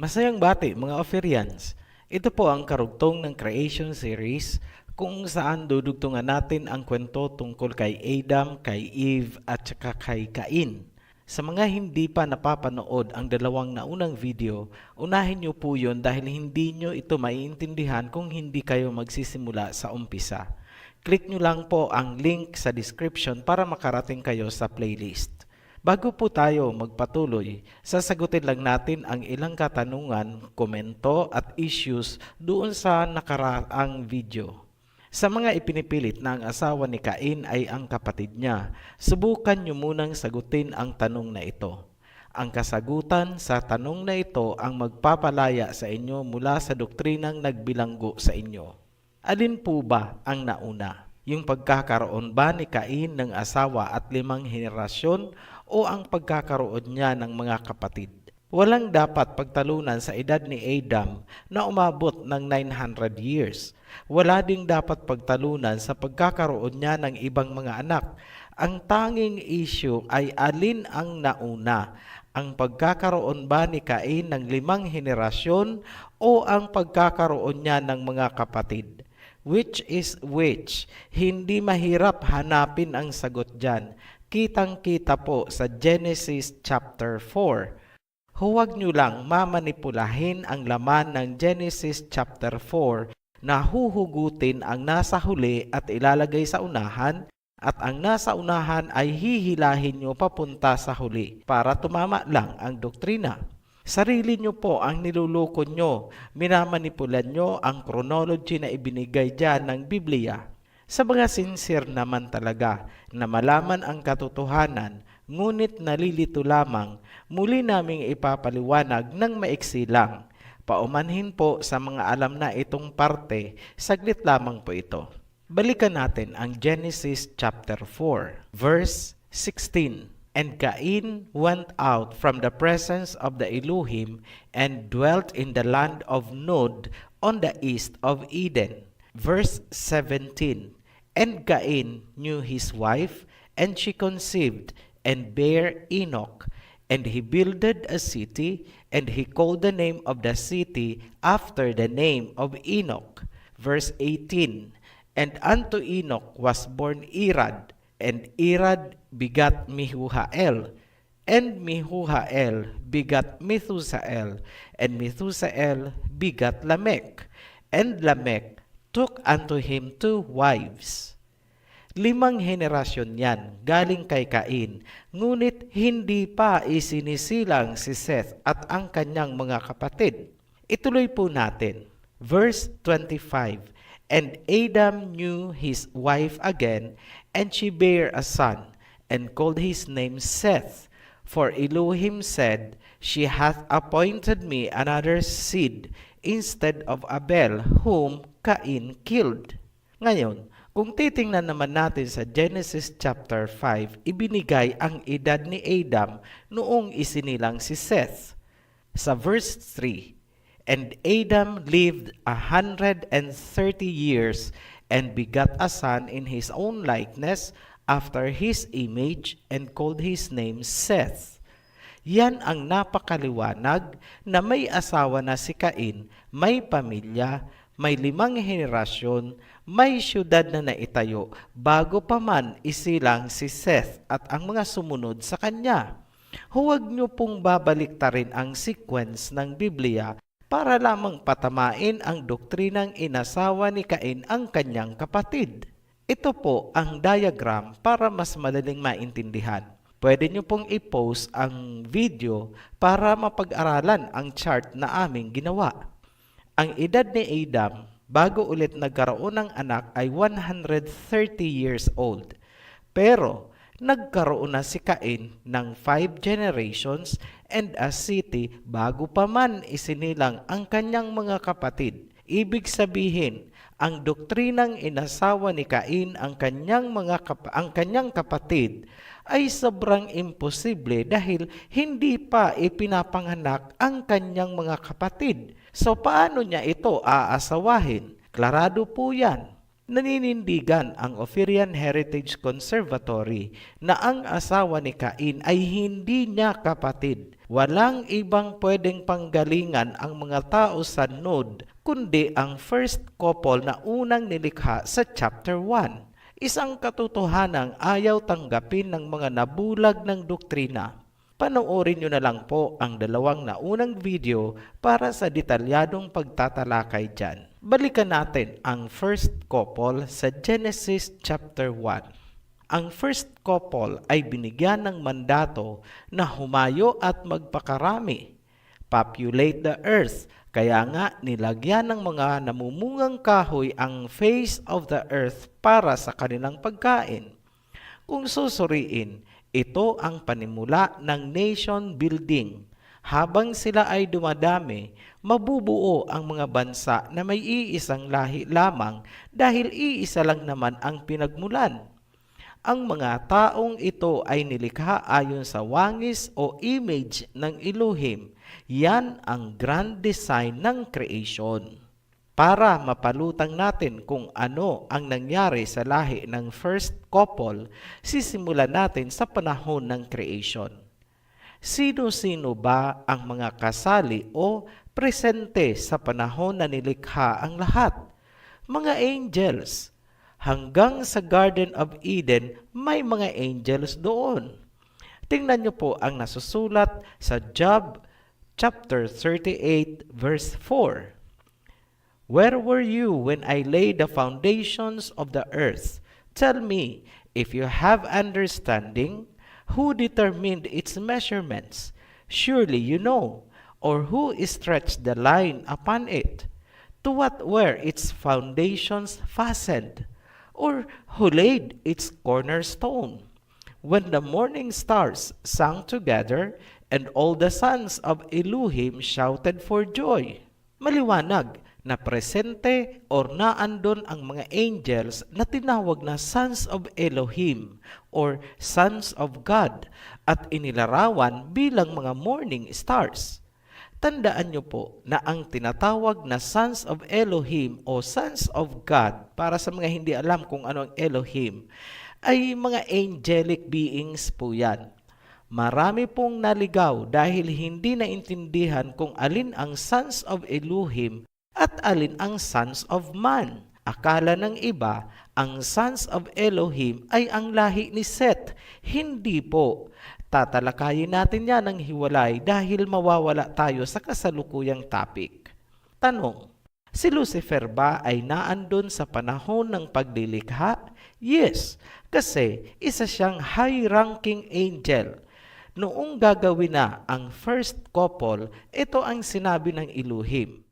Masayang bati mga Oferians. Ito po ang karugtong ng Creation Series kung saan dudugtungan natin ang kwento tungkol kay Adam, kay Eve at saka kay Cain. Sa mga hindi pa napapanood ang dalawang naunang video, unahin niyo po yun dahil hindi niyo ito maiintindihan kung hindi kayo magsisimula sa umpisa. Click niyo lang po ang link sa description para makarating kayo sa playlist. Bago po tayo magpatuloy, sasagutin lang natin ang ilang katanungan, komento at issues doon sa nakaraang video. Sa mga ipinipilit na ang asawa ni Cain ay ang kapatid niya, subukan niyo munang sagutin ang tanong na ito. Ang kasagutan sa tanong na ito ang magpapalaya sa inyo mula sa doktrinang nagbilanggo sa inyo. Alin po ba ang nauna? Yung pagkakaroon ba ni Cain ng asawa at 5 henerasyon o ang pagkakaroon niya ng mga kapatid? Walang dapat pagtalunan sa edad ni Adam na umabot ng 900 years. Wala ding dapat pagtalunan sa pagkakaroon niya ng ibang mga anak. Ang tanging issue ay alin ang nauna, ang pagkakaroon ba ni Cain ng 5 henerasyon o ang pagkakaroon niya ng mga kapatid? Which is which? Hindi mahirap hanapin ang sagot dyan. Kitang-kita po sa Genesis chapter 4. Huwag nyo lang mamanipulahin ang laman ng Genesis chapter 4 na huhugutin ang nasa huli at ilalagay sa unahan at ang nasa unahan ay hihilahin nyo papunta sa huli para tumama lang ang doktrina. Sarili nyo po ang niluloko nyo, minamanipulan nyo ang chronology na ibinigay dyan ng Biblia. Sa mga sincere naman talaga na malaman ang katotohanan, ngunit nalilito lamang, muli naming ipapaliwanag ng maiksi lang. Paumanhin po sa mga alam na itong parte, saglit lamang po ito. Balikan natin ang Genesis chapter 4, verse 16. And Cain went out from the presence of the Elohim and dwelt in the land of Nod on the east of Eden. Verse 17. And Cain knew his wife, and she conceived and bare Enoch. And he builded a city, and he called the name of the city after the name of Enoch. Verse 18. And unto Enoch was born Irad, and Irad begat Mehujael, and Mehujael begat Methusael, and Methusael begat Lamech, and Lamech took unto him 2 wives. 5 henerasyon yan galing kay Cain, ngunit hindi pa isinisilang si Seth at ang kanyang mga kapatid. Ituloy po natin. Verse 25. And Adam knew his wife again, and she bare a son, and called his name Seth. For Elohim said, She hath appointed me another seed instead of Abel, whom Cain killed. Ngayon, kung titingnan naman natin sa Genesis chapter 5, ibinigay ang edad ni Adam noong isinilang si Seth. Sa verse 3, And Adam lived 130 years, and begat a son in his own likeness, after his image, and called his name Seth. Yan ang napakaliwanag na may asawa na si Cain, may pamilya, may 5 henerasyon, may syudad na naitayo, bago pa man isilang si Seth at ang mga sumunod sa kanya. Huwag niyo pong babaliktarin ang sequence ng Biblia para lamang patamain ang doktrinang inasawa ni Cain ang kanyang kapatid. Ito po ang diagram para mas madaling maintindihan. Pwede nyo pong i-post ang video para mapag-aralan ang chart na aming ginawa. Ang edad ni Adam bago ulit nagkaroon ng anak ay 130 years old. Pero nagkaroon na si Cain ng 5 generations and a city bago pa man isinilang ang kanyang mga kapatid. Ibig sabihin, ang doktrinang inasawa ni Cain ang kanyang kapatid ay sobrang imposible dahil hindi pa ipinapanganak ang kanyang mga kapatid. So paano niya ito aasawahin? Klarado po yan. Naninindigan ang Ophirian Heritage Conservatory na ang asawa ni Cain ay hindi niya kapatid. Walang ibang pwedeng panggalingan ang mga tao sa Nod kundi ang first couple na unang nilikha sa chapter 1. Isang katotohanang ayaw tanggapin ng mga nabulag ng doktrina. Panoorin nyo na lang po ang dalawang naunang video para sa detalyadong pagtatalakay dyan. Balikan natin ang first couple sa Genesis chapter 1. Ang first couple ay binigyan ng mandato na humayo at magpakarami, populate the earth. Kaya nga nilagyan ng mga namumungang kahoy ang face of the earth para sa kanilang pagkain. Kung susuriin, ito ang panimula ng nation building. Habang sila ay dumadami, mabubuo ang mga bansa na may iisang lahi lamang dahil iisa lang naman ang pinagmulan. Ang mga taong ito ay nilikha ayon sa wangis o image ng Elohim. Yan ang grand design ng creation. Para mapalutang natin kung ano ang nangyari sa lahi ng first couple, sisimulan natin sa panahon ng creation. Sino-sino ba ang mga kasali o presente sa panahon na nilikha ang lahat? Mga angels. Hanggang sa Garden of Eden, may mga angels doon. Tingnan niyo po ang nasusulat sa Job chapter 38 verse 4. Where were you when I laid the foundations of the earth? Tell me, if you have understanding, who determined its measurements? Surely you know. Or who stretched the line upon it? To what were its foundations fastened? Or who laid its cornerstone? When the morning stars sang together, and all the sons of Elohim shouted for joy. Maliwanag na presente or naandon ang mga angels na tinawag na sons of Elohim or sons of God at inilarawan bilang mga morning stars. Tandaan niyo po na ang tinatawag na sons of Elohim o sons of God, para sa mga hindi alam kung ano ang Elohim, ay mga angelic beings po yan. Marami pong naligaw dahil hindi naintindihan kung alin ang sons of Elohim at alin ang sons of man. Akala ng iba, ang sons of Elohim ay ang lahi ni Seth. Hindi po. Tatalakayin natin yan ng hiwalay dahil mawawala tayo sa kasalukuyang topic. Tanong, si Lucifer ba ay naandun sa panahon ng paglilikha? Yes, kasi isa siyang high-ranking angel. Noong gagawin na ang first couple, ito ang sinabi ng Elohim.